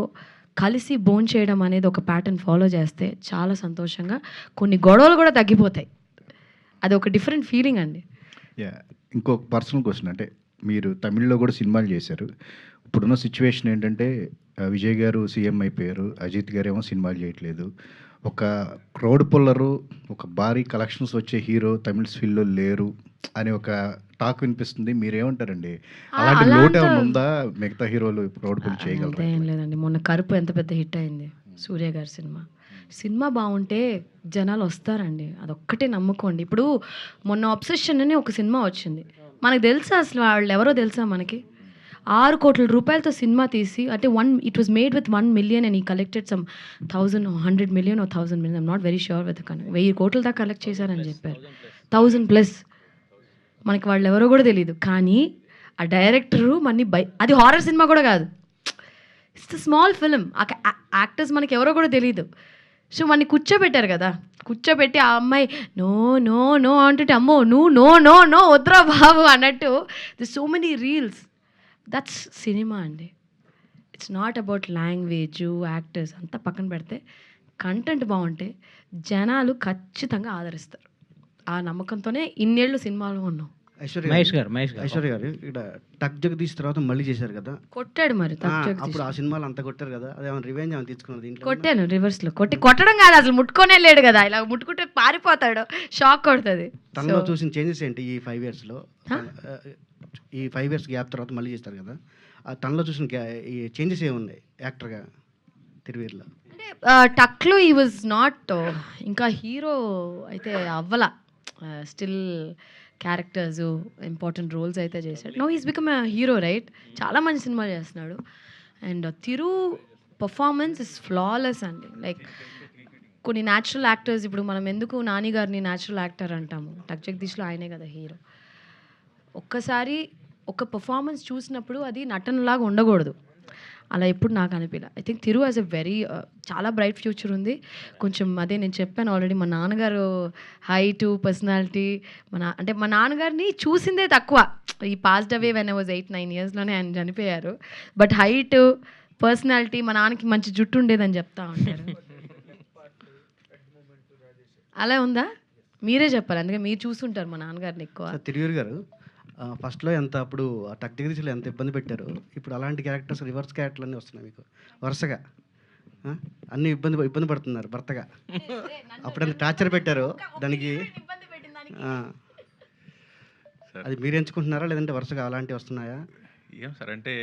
కలిసి భోంచేయడం అనేది ఒక ప్యాటర్న్ ఫాలో చేస్తే చాలా సంతోషంగా కొన్ని గొడవలు కూడా తగ్గిపోతాయి. అది ఒక డిఫరెంట్ ఫీలింగ్ అండి. ఇంకొక పర్సనల్ క్వశ్చన్, అంటే మీరు తమిళ్లో కూడా సినిమాలు చేశారు. ఇప్పుడున్న సిచ్యువేషన్ ఏంటంటే విజయ్ గారు సీఎం అయిపోయారు, అజిత్ గారు ఏమో సినిమాలు చేయట్లేదు. ఒక క్రౌడ్ పుల్లరు, ఒక భారీ కలెక్షన్స్ వచ్చే హీరో తమిళ్ ఫీల్డ్లో లేరు అనే ఒక టాక్ వినిపిస్తుంది. మీరేమంటారండి? ఆ, అలాంటి అలా లోటు అంతా- ఏమైనా ఉందా? మిగతా హీరోలు ప్రౌడ్‌ఫుల్ చేయగలరా? అంతే ఏం లేదండి. మొన్న కరుపు ఎంత పెద్ద హిట్ అయింది, సూర్య గారి సినిమా. సినిమా బాగుంటే జనాలు వస్తారండి, అదొక్కటే నమ్ముకోండి. ఇప్పుడు మొన్న అబ్సెషన్ అని ఒక సినిమా వచ్చింది, మనకు తెలుసా అసలు వాళ్ళు ఎవరో తెలుసా మనకి? 6 కోట్ల రూపాయలతో సినిమా తీసి, అంటే it was made with 1 million and he collected some 100 million or 1000 million, I'm not very sure with 1000 కోట్ల దాకా కలెక్ట్ చేశారని చెప్పారు. 1000+. మనకి వాళ్ళు ఎవరో కూడా తెలియదు, కానీ ఆ డైరెక్టరు అది హారర్ సినిమా కూడా కాదు, ఇట్స్ స్మాల్ ఫిలిం. ఆ యాక్టర్స్ మనకి ఎవరో కూడా తెలియదు. సో మనని కూర్చోబెట్టారు కదా, కూర్చోబెట్టి ఆ అమ్మాయి నో నో నో అంటుంటే, అమ్మో నువ్వు నో నో నో వద్దురా బాబు అన్నట్టు. The so many reels. That's cinema అండి. It's not about language, actors అంతా పక్కన పెడితే కంటెంట్ బాగుంటే జనాలు ఖచ్చితంగా ఆదరిస్తారు. ఆ నమ్మకంతోనే ఇన్నేళ్ళు సినిమాలో ఉన్నాం. మహేష్ గారు ఐశ్వర్య గారు ఇక్కడ టక్ జగదీష్ తర్వాత మళ్ళీ చేశారు కదా, కొట్టాడు మరి అప్పుడు ఆ సినిమాలు అంతా కొట్టారు కదా, అదేమైనా రివెంజ్ ఏమైనా తీసుకున్నారు దీంట్లో? కొట్టాను రివర్స్లో. కొట్టడం కాదు, అసలు ముట్టుకోనే లేడు కదా, ఇలా ముట్టుకుంటే పారిపోతాడు, షాక్ కొడుతుంది. తనలో చూసిన చేంజెస్ ఏంటి ఈ 5 ఇయర్స్లో? ఈ 5 ఇయర్స్ గ్యాప్ తర్వాత మళ్ళీ చేస్తారు కదా, తనలో చూసిన ఈ చేంజెస్ ఏమున్నాయి యాక్టర్గా తిరువీర్లో? అంటే టక్లో ఈ వాజ్ నాట్ ఇంకా హీరో అయితే అవ్వలా, స్టిల్ క్యారెక్టర్స్ ఇంపార్టెంట్ రోల్స్ అయితే చేశాడు. No he's become hero right, చాలా మంచి సినిమాలు చేస్తున్నాడు. And Thiru performance is flawless అండి. లైక్ కొన్ని న్యాచురల్ యాక్టర్స్, ఇప్పుడు మనం ఎందుకు నాని గారిని న్యాచురల్ యాక్టర్ అంటాము, టక్ జగదీష్లో ఆయనే కదా హీరో. ఒక్కసారి ఒక పర్ఫార్మెన్స్ చూసినప్పుడు అది నటనలాగా ఉండకూడదు, అలా ఎప్పుడు నాకు అనిపించలే. I think Tiru has a very చాలా బ్రైట్ ఫ్యూచర్ ఉంది. కొంచెం అదే నేను చెప్పాను ఆల్రెడీ, మా నాన్నగారు హైటు పర్సనాలిటీ, అంటే మా నాన్నగారిని చూసిందే తక్కువ. ఈ passed away when I was 8-9 ఇయర్స్లోనే ఆయన చనిపోయారు. బట్ హైట్, పర్సనాలిటీ, మా నాన్నకి మంచి జుట్టు ఉండేదని చెప్తా ఉంటారు. అలా ఉందా? మీరే చెప్పాలి, అందుకే మీరు చూసుంటారు మా నాన్నగారిని ఎక్కువ. తిరువీర్ గారు ఫస్ట్లో ఎంత అప్పుడు టక్ జగదీష్లో ఎంత ఇబ్బంది పెట్టారు, ఇప్పుడు అలాంటి క్యారెక్టర్స్ రివర్స్ క్యారెక్టర్లు అన్నీ వస్తున్నాయి మీకు వరుసగా. అన్నీ ఇబ్బంది పడుతున్నారు భర్తగా. అప్పుడు ఎంత టార్చర్ పెట్టారు దానికి, అది మీరు ఎంచుకుంటున్నారా లేదంటే వరుసగా అలాంటివి వస్తున్నాయా? ఏం సార్ అంటే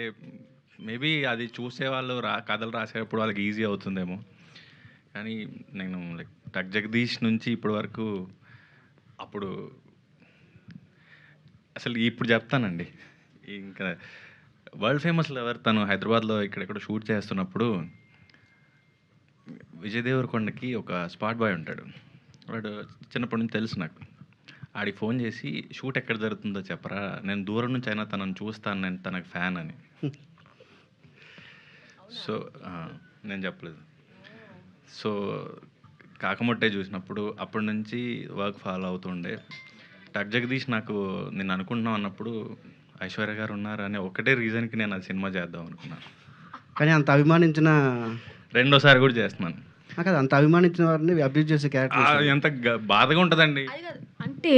మేబీ అది చూసేవాళ్ళు కథలు రాసేటప్పుడు వాళ్ళకి ఈజీ అవుతుందేమో, కానీ నేను లైక్ టక్ జగదీష్ నుంచి ఇప్పటి వరకు అప్పుడు అసలు ఇప్పుడు చెప్తానండి, ఇంకా వరల్డ్ ఫేమస్ లవర్ తను హైదరాబాద్లో ఇక్కడెక్కడ షూట్ చేస్తున్నప్పుడు విజయ్ దేవరకొండకి ఒక స్పాట్ బాయ్ ఉంటాడు, వాడు చిన్నప్పటి నుంచి తెలుసు నాకు. ఆడికి ఫోన్ చేసి షూట్ ఎక్కడ జరుగుతుందో చెప్పరా, నేను దూరం నుంచి అయినా తనను చూస్తాను, నేను తనకు ఫ్యాన్ అని. సో నేను చెప్పలేదు. సో కాకమొట్టే చూసినప్పుడు అప్పటి నుంచి వర్క్ ఫాలో అవుతుండే. టక్ జగదీష్ నాకు నేను అనుకుంటున్నాం అన్నప్పుడు ఐశ్వర్య గారు ఉన్నారు అనే ఒకటే రీజన్కి నేను అది సినిమా చేద్దాం అనుకున్నాను. కానీ అంత అభిమానించిన రెండోసారి కూడా చేస్తున్నాను కదా, అంత అభిమానించిన వారిని అబ్యూజ్ చేసే క్యారెక్టర్ ఎంత బాధగా ఉంటుందండి. అంటే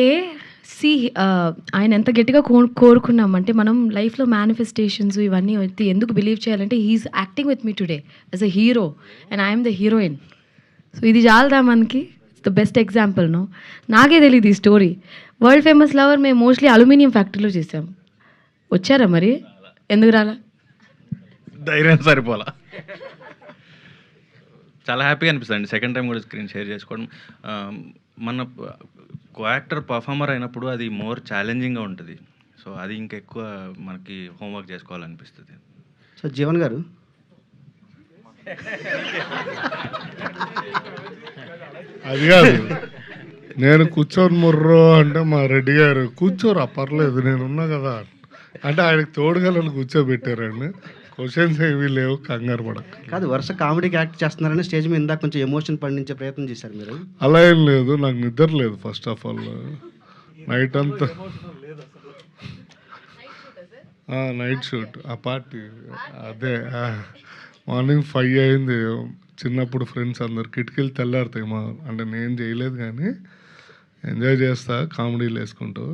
ఆయన ఎంత గట్టిగా కోరుకున్నామంటే, మనం లైఫ్లో మేనిఫెస్టేషన్స్ ఇవన్నీ ఎందుకు బిలీవ్ చేయాలంటే, he's acting with me today as a hero and I'm the heroine. So ఇది చాలదా మనకి? It's the best example. No, నాకే తెలియదు ఈ స్టోరీ. వరల్డ్ ఫేమస్ లవర్ మేము మోస్ట్లీ అల్యూమినియం ఫ్యాక్టరీలో చేసాము. వచ్చారా మరి? ఎందుకు రాలా? ధైర్యం సరిపోలా. చాలా హ్యాపీగా అనిపిస్తుంది సెకండ్ టైం కూడా స్క్రీన్ షేర్ చేసుకోవడం. మన కో యాక్టర్ పర్ఫార్మర్ అయినప్పుడు అది మోర్ ఛాలెంజింగ్గా ఉంటుంది. సో అది ఇంకా ఎక్కువ మనకి హోంవర్క్ చేసుకోవాలనిపిస్తుంది. సో జీవన్ గారు, అది కాదు, నేను కూర్చొని ముర్రో అంటే మా రెడ్డి గారు కూర్చోరా పర్లేదు నేనున్నా కదా అంటే ఆయనకు తోడుగలను కూర్చోబెట్టారండి. క్వశ్చన్స్ ఏమీ లేవు, కంగారు పడక. కాదు వరుస కామెడీకి యాక్ట్ చేస్తున్నారని స్టేజ్ మీద ఇందాక కొంచెం ఎమోషన్ పండించే ప్రయత్నం చేశారు మీరు. అలా ఏం లేదు, నాకు నిద్ర లేదు ఫస్ట్ ఆఫ్ ఆల్. నైట్ అంతా నైట్ షూట్ ఆ పార్టీ అదే మార్నింగ్ 5 అయింది. చిన్నప్పుడు ఫ్రెండ్స్ అందరు కిటికీలు తెల్లారుతాయి మా, అంటే నేను చేయలేదు కానీ ఎంజాయ్ చేస్తా కామెడీలు వేసుకుంటూ.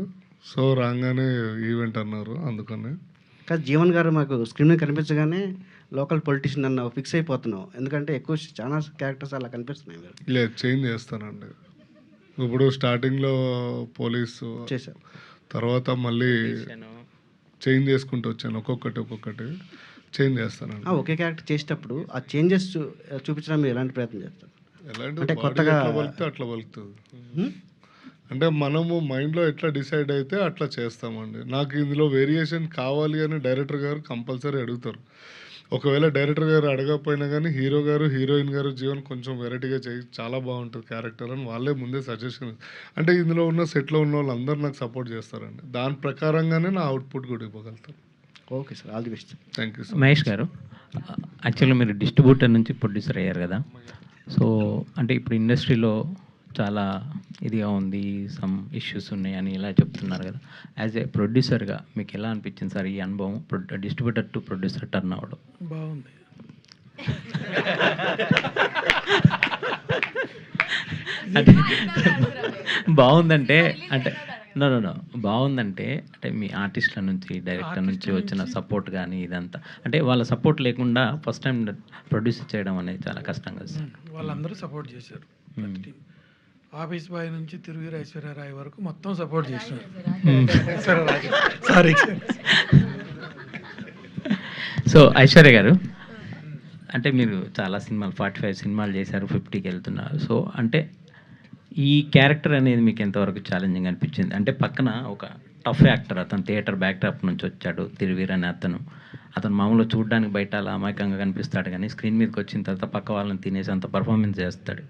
సో రాగానే ఈవెంట్ అన్నారు అందుకని. కాదు జీవన్ గారు మాకు స్క్రీన్ మీద కనిపించగానే లోకల్ పొలిటీషియన్ అన్న ఫిక్స్ అయిపోతున్నాం, ఎందుకంటే ఎక్కువ చాలా క్యారెక్టర్స్ అలా కనిపిస్తున్నాయి. మీరు లేదు చేంజ్ చేస్తానండి. ఇప్పుడు స్టార్టింగ్లో పోలీసు చేశారు, తర్వాత మళ్ళీ చేంజ్ చేసుకుంటూ వచ్చాను, ఒక్కొక్కటి చేంజ్ చేస్తానండి. ఒకే క్యారెక్టర్ చేసేటప్పుడు ఆ చేంజెస్ చూపించడం మీరు ఎలాంటి ప్రయత్నం చేస్తారు? ఎలాంటి అంటే body కొత్తగా ఎట్లా పలికితే అట్లా పలుకుతుంది. అంటే మనము మైండ్లో ఎట్లా డిసైడ్ అయితే అట్లా చేస్తామండి. నాకు ఇందులో వేరియేషన్ కావాలి అని డైరెక్టర్ గారు కంపల్సరీ అడుగుతారు. ఒకవేళ డైరెక్టర్ గారు అడగకపోయినా కానీ హీరో గారు హీరోయిన్ గారు జీవన్ కొంచెం వెరైటీగా చేయి, చాలా బాగుంటుంది క్యారెక్టర్ అని వాళ్ళే ముందే సజెషన్. అంటే ఇందులో ఉన్న సెట్లో ఉన్న వాళ్ళందరూ నాకు సపోర్ట్ చేస్తారండి. దాని ప్రకారంగానే నా అవుట్పుట్ కూడా ఇవ్వగలుగుతాను. Okay sir, all the best. Thank you. Mahesh garu, యాక్చువల్గా మీరు డిస్ట్రిబ్యూటర్ నుంచి ప్రొడ్యూసర్ అయ్యారు కదా. సో అంటే ఇప్పుడు ఇండస్ట్రీలో చాలా ఇదిగా ఉంది, సమ్ ఇష్యూస్ ఉన్నాయి అని ఇలా చెప్తున్నారు కదా. యాజ్ ఏ ప్రొడ్యూసర్గా మీకు ఎలా అనిపించింది సార్ ఈ అనుభవం, డిస్ట్రిబ్యూటర్ టు ప్రొడ్యూసర్ టర్న్ అవ్వడం? బాగుంది. అంటే బాగుందంటే అంటే నో బాగుందంటే అంటే మీ ఆర్టిస్ట్ల నుంచి డైరెక్టర్ నుంచి వచ్చిన సపోర్ట్ కానీ ఇదంతా, అంటే వాళ్ళ సపోర్ట్ లేకుండా ఫస్ట్ టైం ప్రొడ్యూస్ చేయడం అనేది చాలా కష్టం కదా సార్. వాళ్ళందరూ సపోర్ట్ చేశారు. ఆఫీస్ బాయ్ నుంచి తిరుగిరి ఐశ్వర్యరాయ్ వరకు మొత్తం సపోర్ట్ చేశారు. సారీ. సో ఐశ్వర్య గారు, అంటే మీరు చాలా సినిమాలు 45 సినిమాలు చేశారు, 50కి వెళ్తున్నారు. సో అంటే ఈ క్యారెక్టర్ అనేది మీకు ఎంతవరకు ఛాలెంజింగ్ అనిపించింది? అంటే పక్కన ఒక టఫ్ యాక్టర్, అతను థియేటర్ బ్యాక్డ్రాప్ నుంచి వచ్చాడు, తిరువీర్ అనే అతను మామూలుగా చూడడానికి బయట అలా అమాయకంగా కనిపిస్తాడు, కానీ స్క్రీన్ మీదకి వచ్చిన తర్వాత పక్క వాళ్ళని తినేసి అంత పర్ఫార్మెన్స్ చేస్తాడు.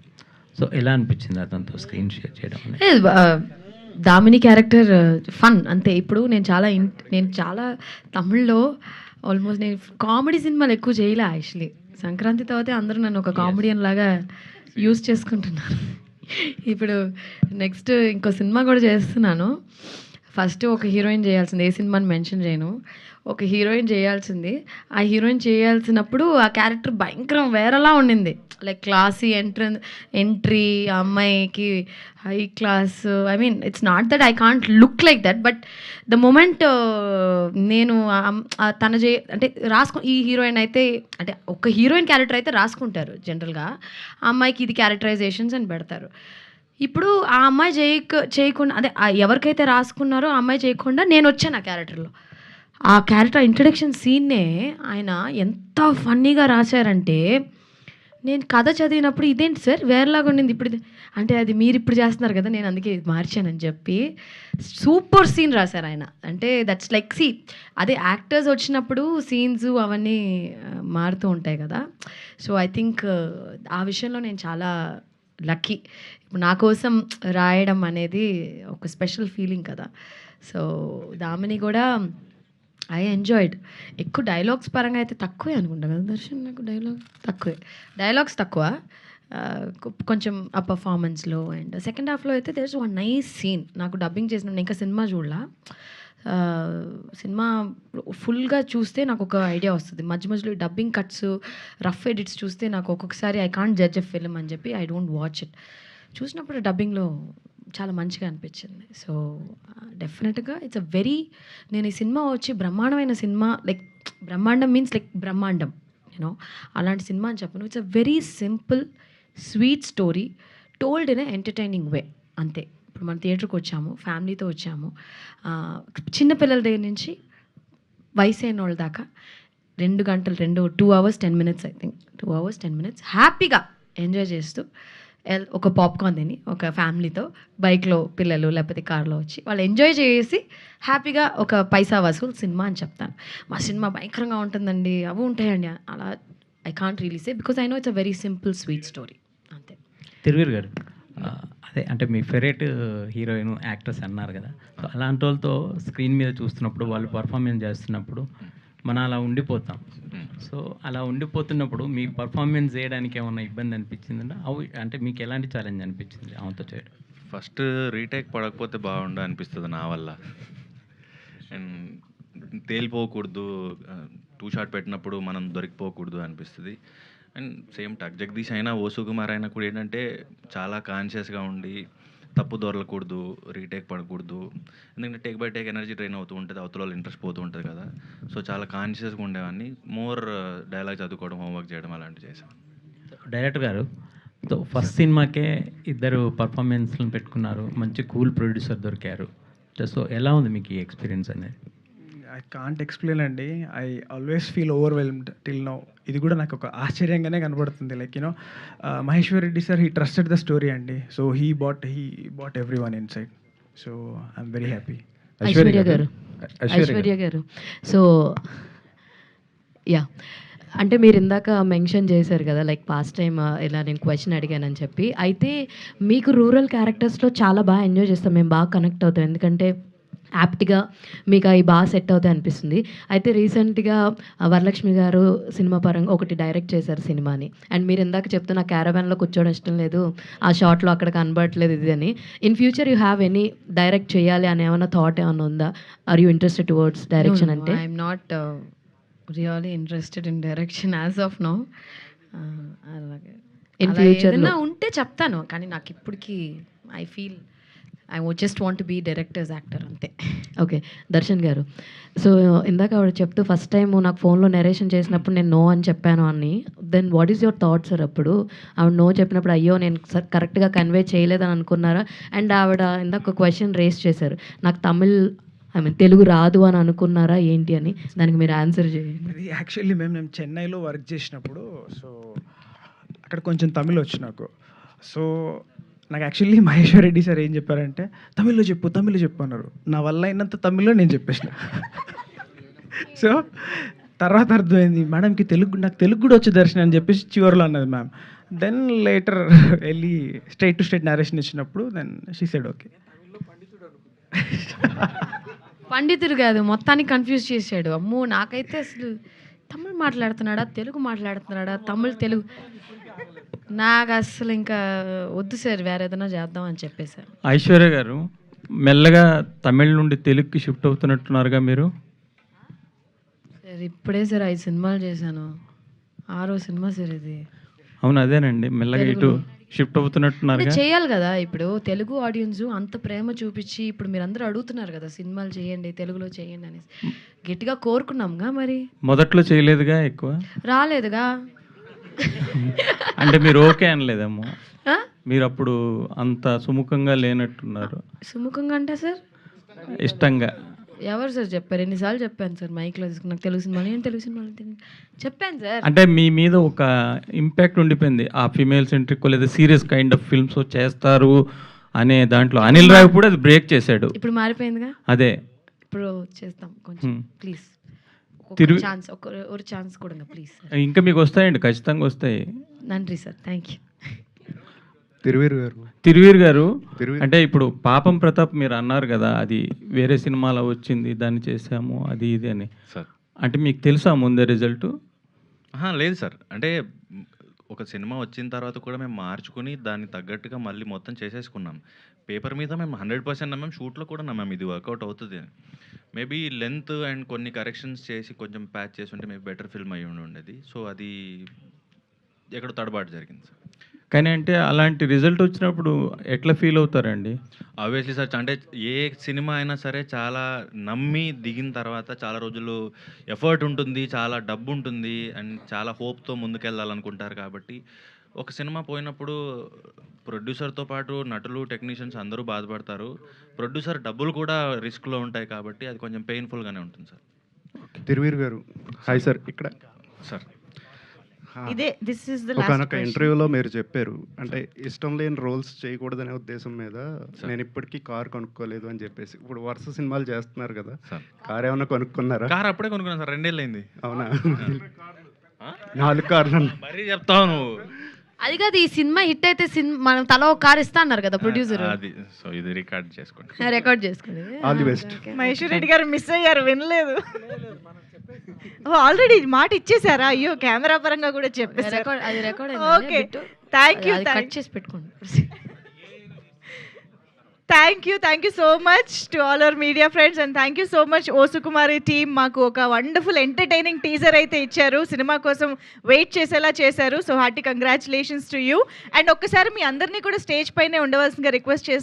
సో ఎలా అనిపించింది అతనితో స్క్రీన్ షేర్ చేయడం అనేది? దామిని క్యారెక్టర్ ఫన్ అంతే. ఇప్పుడు నేను చాలా తమిళ్లో ఆల్మోస్ట్ నేను కామెడీ సినిమాలు ఎక్కువ చేయలే యాక్చువల్లీ. సంక్రాంతి తర్వాత అందరూ నన్ను ఒక కామెడియన్ లాగా యూజ్ చేసుకుంటున్నారు. ఇప్పుడు నెక్స్ట్ ఇంకో సినిమా కూడా చేస్తున్నాను. ఫస్ట్ ఒక హీరోయిన్ చేయాల్సింది, ఏ సినిమాని మెన్షన్ చేయను, ఒక హీరోయిన్ చేయాల్సింది. ఆ హీరోయిన్ చేయాల్సినప్పుడు ఆ క్యారెక్టర్ భయంకరం వేరేలా ఉండింది. లైక్ క్లాసీ ఎంట్రీ, ఆ అమ్మాయికి high class. I mean it's not that I can't look like that, but the moment నేను తన అంటే ఈ హీరోయిన్ అయితే, అంటే ఒక హీరోయిన్ క్యారెక్టర్ అయితే రాసుకుంటారు జనరల్గా, ఆ అమ్మాయికి ఇది క్యారెక్టరైజేషన్స్ అని పెడతారు. ఇప్పుడు ఆ అమ్మాయి చేయకుండా, అదే ఎవరికైతే రాసుకున్నారో ఆ అమ్మాయి చేయకుండా నేను వచ్చాను ఆ క్యారెక్టర్లో. ఆ క్యారెక్టర్ ఇంట్రడక్షన్ సీన్నే ఆయన ఎంత ఫన్నీగా రాశారంటే, నేను కథ చదివినప్పుడు ఇదేంటి సార్ వేరేలాగా ఉండింది ఇప్పుడు అంటే, అది మీరు ఇప్పుడు చేస్తున్నారు కదా, నేను అందుకే మార్చానని చెప్పి సూపర్ సీన్ రాశారు ఆయన. అంటే దట్స్ లైక్ అదే యాక్టర్స్ వచ్చినప్పుడు సీన్స్ అవన్నీ మారుతూ ఉంటాయి కదా. సో ఐ థింక్ ఆ విషయంలో నేను చాలా లక్కీ. ఇప్పుడు నా కోసం రాయడం అనేది ఒక స్పెషల్ ఫీలింగ్ కదా. సో దామిని కూడా ఐ ఎంజాయ్డ్. ఎక్కువ డైలాగ్స్ పరంగా అయితే తక్కువే అనుకుంటా కదా దర్శన్, నాకు డైలాగ్స్ తక్కువ, కొంచెం ఆ పర్ఫార్మెన్స్లో. అండ్ సెకండ్ హాఫ్లో అయితే there is one nice scene. నాకు డబ్బింగ్ చేసిన ఇంకా సినిమా చూడలా, సినిమా ఫుల్గా చూస్తే నాకు ఒక ఐడియా వస్తుంది. మధ్యలో డబ్బింగ్ కట్స్, రఫ్ ఎడిట్స్ చూస్తే నాకు ఒక్కొక్కసారి I can't judge a film అని చెప్పి ఐ డోంట్ వాచ్ ఇట్. చూసినప్పుడు డబ్బింగ్లో చాలా మంచిగా అనిపించింది. సో డెఫినెట్గా ఇట్స్ నేను ఈ సినిమా వచ్చి బ్రహ్మాండమైన సినిమా, లైక్ బ్రహ్మాండం మీన్స్ లైక్ బ్రహ్మాండం యూనో, అలాంటి సినిమా అని చెప్పను. It's a very simple sweet story told in a entertaining way అంతే. ఇప్పుడు మన థియేటర్కి వచ్చాము, ఫ్యామిలీతో వచ్చాము, చిన్నపిల్లల దగ్గర నుంచి వయసు అయిన వాళ్ళ దాకా 2 గంటలు 2 hours 10 minutes I think 2 hours 10 minutes హ్యాపీగా ఎంజాయ్ చేస్తూ ఒక పాప్కార్న్ తిని ఒక ఫ్యామిలీతో బైక్లో పిల్లలు లేకపోతే కార్లో వచ్చి వాళ్ళు ఎంజాయ్ చేసి హ్యాపీగా ఒక పైసా వసూలు సినిమా అని చెప్తాను. మా సినిమా భయంకరంగా ఉంటుందండి, అవి ఉంటాయండి అలా I can't really say, because I know it's a very simple sweet story అంతే. తిరువీర్ గారు, అదే అంటే మీ ఫేవరెట్ హీరోయిన్ యాక్టర్స్ అన్నారు కదా, సో అలాంటి వాళ్ళతో స్క్రీన్ మీద చూస్తున్నప్పుడు వాళ్ళు పర్ఫార్మెన్స్ చేస్తున్నప్పుడు మనం అలా ఉండిపోతాం. సో అలా ఉండిపోతున్నప్పుడు మీ పర్ఫార్మెన్స్ చేయడానికి ఏమన్నా ఇబ్బంది అనిపించిందంటే అవి, అంటే మీకు ఎలాంటి ఛాలెంజ్ అనిపించింది ఆమెతో చేయడం? ఫస్ట్ రీటేక్ పడకపోతే బాగుండు అనిపిస్తుంది నా వల్ల. అండ్ తేలిపోకూడదు, 2 షాట్ పెట్టినప్పుడు మనం దొరికిపోకూడదు అనిపిస్తుంది. అండ్ సేమ్ టక్ జగదీష్ అయినా ఓ సుకుమార్ అయినా కూడా ఏంటంటే చాలా కాన్షియస్గా ఉండి తప్పు దొరకకూడదు, రీటేక్ పడకూడదు. ఎందుకంటే take bye take energy drain అవుతూ ఉంటుంది, అవతల వాళ్ళు ఇంట్రెస్ట్ పోతూ ఉంటుంది కదా. సో చాలా కాన్షియస్గా ఉండేవాడిని. మోర్ డైలాగ్ చదువుకోవడం, హోంవర్క్ చేయడం అలాంటివి చేసేవాడిని. డైరెక్టర్ గారు, సో ఫస్ట్ సినిమాకే 2 పర్ఫార్మెన్స్లను పెట్టుకున్నారు, మంచి కూల్ ప్రొడ్యూసర్ దొరికారు, సిస్టర్. సో ఎలా ఉంది మీకు ఈ ఎక్స్పీరియన్స్ అనేది? ఐ కాంట్ ఎక్స్ప్లెయిన్ అండి. I always feel overwhelmed till now. ఇది కూడా నాకు ఒక ఆశ్చర్యంగానే కనబడుతుంది. Like you know Maheshwar Reddy sir he trusted the story అండి. So he bought every one in side. So I'm very happy. Aishwarya garu so yeah, అంటే మీరు ఇందాక మెన్షన్ చేశారు కదా లైక్ పాస్ట్ టైం ఇలా నేను క్వశ్చన్ అడిగానని చెప్పి. అయితే మీకు రూరల్ క్యారెక్టర్స్లో చాలా బాగా ఎంజాయ్ చేస్తాం, మేము బాగా కనెక్ట్ అవుతాం, ఎందుకంటే యాప్ట్గా మీకు అవి బాగా సెట్ అవుతాయి అనిపిస్తుంది. అయితే రీసెంట్గా వరలక్ష్మి గారు సినిమా పరంగా ఒకటి డైరెక్ట్ చేశారు సినిమాని. అండ్ మీరు ఇందాక చెప్తున్న క్యారవాన్లో కూర్చోవడం ఇష్టం లేదు, ఆ షార్ట్లో అక్కడ కనబడట్లేదు ఇది అని. In future you have any direct చేయాలి అని ఏమైనా థాట్ ఏమైనా ఉందా? Are you interested towards direction? అంటే I'm not really interested in direction as of now. అలాగే ఇన్ ఫ్యూచర్లో ఉంటే చెప్తాను, కానీ నాకు ఇప్పటికి I feel I just want be directors actor అంతే. ఓకే దర్శన్ గారు, సో ఇందాక ఆవిడ చెప్తూ ఫస్ట్ టైం నాకు ఫోన్లో నెరేషన్ చేసినప్పుడు నేను నో అని చెప్పాను అని. Then what is your thought sir? అప్పుడు ఆవిడ నో చెప్పినప్పుడు అయ్యో నేను కరెక్ట్గా కన్వే చేయలేదని అనుకున్నారా? అండ్ ఆవిడ ఇందాక ఒక క్వశ్చన్ రేస్ చేశారు, నాకు తెలుగు రాదు అని అనుకున్నారా ఏంటి అని. దానికి మీరు ఆన్సర్ చేయండి. అది యాక్చువల్లీ మేము చెన్నైలో వర్క్ చేసినప్పుడు సో అక్కడ కొంచెం తమిళ్ వచ్చు నాకు. సో నాకు యాక్చువల్లీ మహేశ్వర్ రెడ్డి సార్ ఏం చెప్పారంటే తమిళ్లో చెప్పు అన్నారు. నా వల్ల అయినంత తమిళ్లో నేను చెప్పేసిన. సో తర్వాత అర్థమైంది మేడంకి నాకు తెలుగు కూడా వచ్చి దర్శనం అని చెప్పేసి చివరిలో అన్నది మ్యామ్. దెన్ లేటర్ వెళ్ళి స్ట్రైట్ టు స్ట్రైట్ నరేషన్ ఇచ్చినప్పుడు దెన్ షీ సెడ్ ఓకే. పండితుడు కాదు, మొత్తానికి కన్ఫ్యూజ్ చేశాడు. అమ్మో నాకైతే అసలు తమిళ్ మాట్లాడుతున్నాడా తెలుగు మాట్లాడుతున్నాడా తెలుగు నాకు అసలు ఇంకా వద్దు సార్ వేరే ఏదైనా చేద్దాం అని చెప్పేశారు. ఐశ్వర్య గారు మెల్లగా తమిళ్ నుండి తెలుగుకి షిఫ్ట్ అవుతున్నట్టున్నారుగా మీరు? సార్ ఇప్పుడే సార్ 5 సినిమాలు చేశాను, 6వ సినిమా సార్ ఇది. అవును అదేనండి, మెల్లగా ఇటు షిఫ్ట్ అవుతున్నట్టున్నారు. చేయాలి కదా, ఇప్పుడు తెలుగు ఆడియన్స్ అంత ప్రేమ చూపించి ఇప్పుడు మీరు అందరూ అడుగుతున్నారు కదా సినిమాలు చేయండి తెలుగులో చేయండి అనేసి, గట్టిగా కోరుకున్నాంగా. మరి మొదట్లో చేయలేదుగా, ఎక్కువ రాలేదుగా. అంటే మీరు ఓకే అనలేదేమో, మీరు అప్పుడు అంత సుముఖంగా లేనట్టున్నారు. సుముఖంగా అంటే సార్ ఇష్టంగా ఎవరు సార్ చెప్పారు? ఎన్నిసార్లు చెప్పాను సార్ మైక్లో తీసుకున్నాను తెలుగు సినిమాలు చెప్పాను సార్. అంటే మీ మీద ఒక ఇంపాక్ట్ ఉండిపోయింది, ఆ ఫీమేల్ సెంట్రిక్ లేదా సీరియస్ కైండ్ ఆఫ్ ఫిల్మ్స్ చేస్తారు అనే దాంట్లో. అనిల్ రావు కూడా అది బ్రేక్ చేశాడు. ఇప్పుడు మారిపోయిందిగా, అదే ఇప్పుడు చేస్తాం కొంచెం ప్లీజ్ ఛాన్స్, ఒక ఛాన్స్ కూడా ప్లీజ్. ఇంకా మీకు వస్తాయండి, ఖచ్చితంగా వస్తాయి. నండి సార్, థ్యాంక్ యూ. తిరువీర్ గారు అంటే ఇప్పుడు పాపం ప్రతాప్ మీరు అన్నారు కదా, అది వేరే సినిమాలో వచ్చింది దాన్ని చేసాము అది ఇది అని సార్. అంటే మీకు తెలుసా ముందే రిజల్ట్? లేదు సార్, అంటే ఒక సినిమా వచ్చిన తర్వాత కూడా మేము మార్చుకుని దాన్ని తగ్గట్టుగా మళ్ళీ మొత్తం చేసేసుకున్నాం. పేపర్ మీద మేము 100% నమ్మాం, షూట్లో కూడా నమ్మాం ఇది వర్కౌట్ అవుతుంది అని. మేబీ లెంత్ అండ్ కొన్ని కరెక్షన్స్ చేసి కొంచెం ప్యాచ్ చేసి ఉంటే మేబీ బెటర్ ఫిల్మ్ అయ్యి ఉండేది. సో అది ఎక్కడో తడబాటు జరిగింది సార్. కానీ అంటే అలాంటి రిజల్ట్ వచ్చినప్పుడు ఎట్లా ఫీల్ అవుతారండి? ఆబ్వియస్లీ సార్, అంటే ఏ సినిమా అయినా సరే చాలా నమ్మి దిగిన తర్వాత చాలా రోజులు ఎఫర్ట్ ఉంటుంది, చాలా డబ్బు ఉంటుంది అండ్ చాలా హోప్తో ముందుకెళ్ళాలనుకుంటారు. కాబట్టి ఒక సినిమా పోయినప్పుడు ప్రొడ్యూసర్తో పాటు నటులు టెక్నీషియన్స్ అందరూ బాధపడతారు. ప్రొడ్యూసర్ డబ్బులు కూడా రిస్క్లో ఉంటాయి కాబట్టి అది కొంచెం పెయిన్ఫుల్గానే ఉంటుంది సార్. తిరువీర్ గారు హాయ్ సార్. ఇక్కడ సార్ ఒకనొక ఇంటర్వ్యూలో మీరు చెప్పారు అంటే ఇష్టం లేని రోల్స్ చేయకూడదనే ఉద్దేశం మీద నేను ఇప్పటికీ కార్ కొనుక్కోలేదు అని చెప్పేసి. ఇప్పుడు వరుస సినిమాలు చేస్తున్నారు కదా, కార్ ఏమన్నా కొనుక్కున్నారా? కార్ అప్పుడే కొనుక్కున్నాను సార్, 2 ఏళ్ళు అయింది. అవునా? 4 కార్లు మరీ చెప్తాను. అది కాదు, ఈ సినిమా హిట్ అయితే మనం తల ఒక కార్ ఇస్తా అన్నారు కదా ప్రొడ్యూసర్. అది సో ఇది రికార్డ్ చేసుకోండి. All the best. Maheshwar Reddy గారు మిస్ అయ్యారు, వినలేదు. ఆల్రెడీ మాట ఇచ్చేసారా? అయ్యో కెమెరా పరంగా కూడా చెప్పేసారు. అది record. Okay, thank you. Cut చేసి పెట్టుకోండి. Thank you so much to all our media friends and thank you so much O Sukumari team. మాకు ఒక వండర్ఫుల్ ఎంటర్టైనింగ్ టీజర్ అయితే ఇచ్చారు, సినిమా కోసం వెయిట్ చేసేలా చేశారు. So hearty congratulations to you. And ఒక్కసారి మీ అందరినీ కూడా స్టేజ్ పైనే ఉండవలసిందిగా రిక్వెస్ట్ చేస్తున్నాను.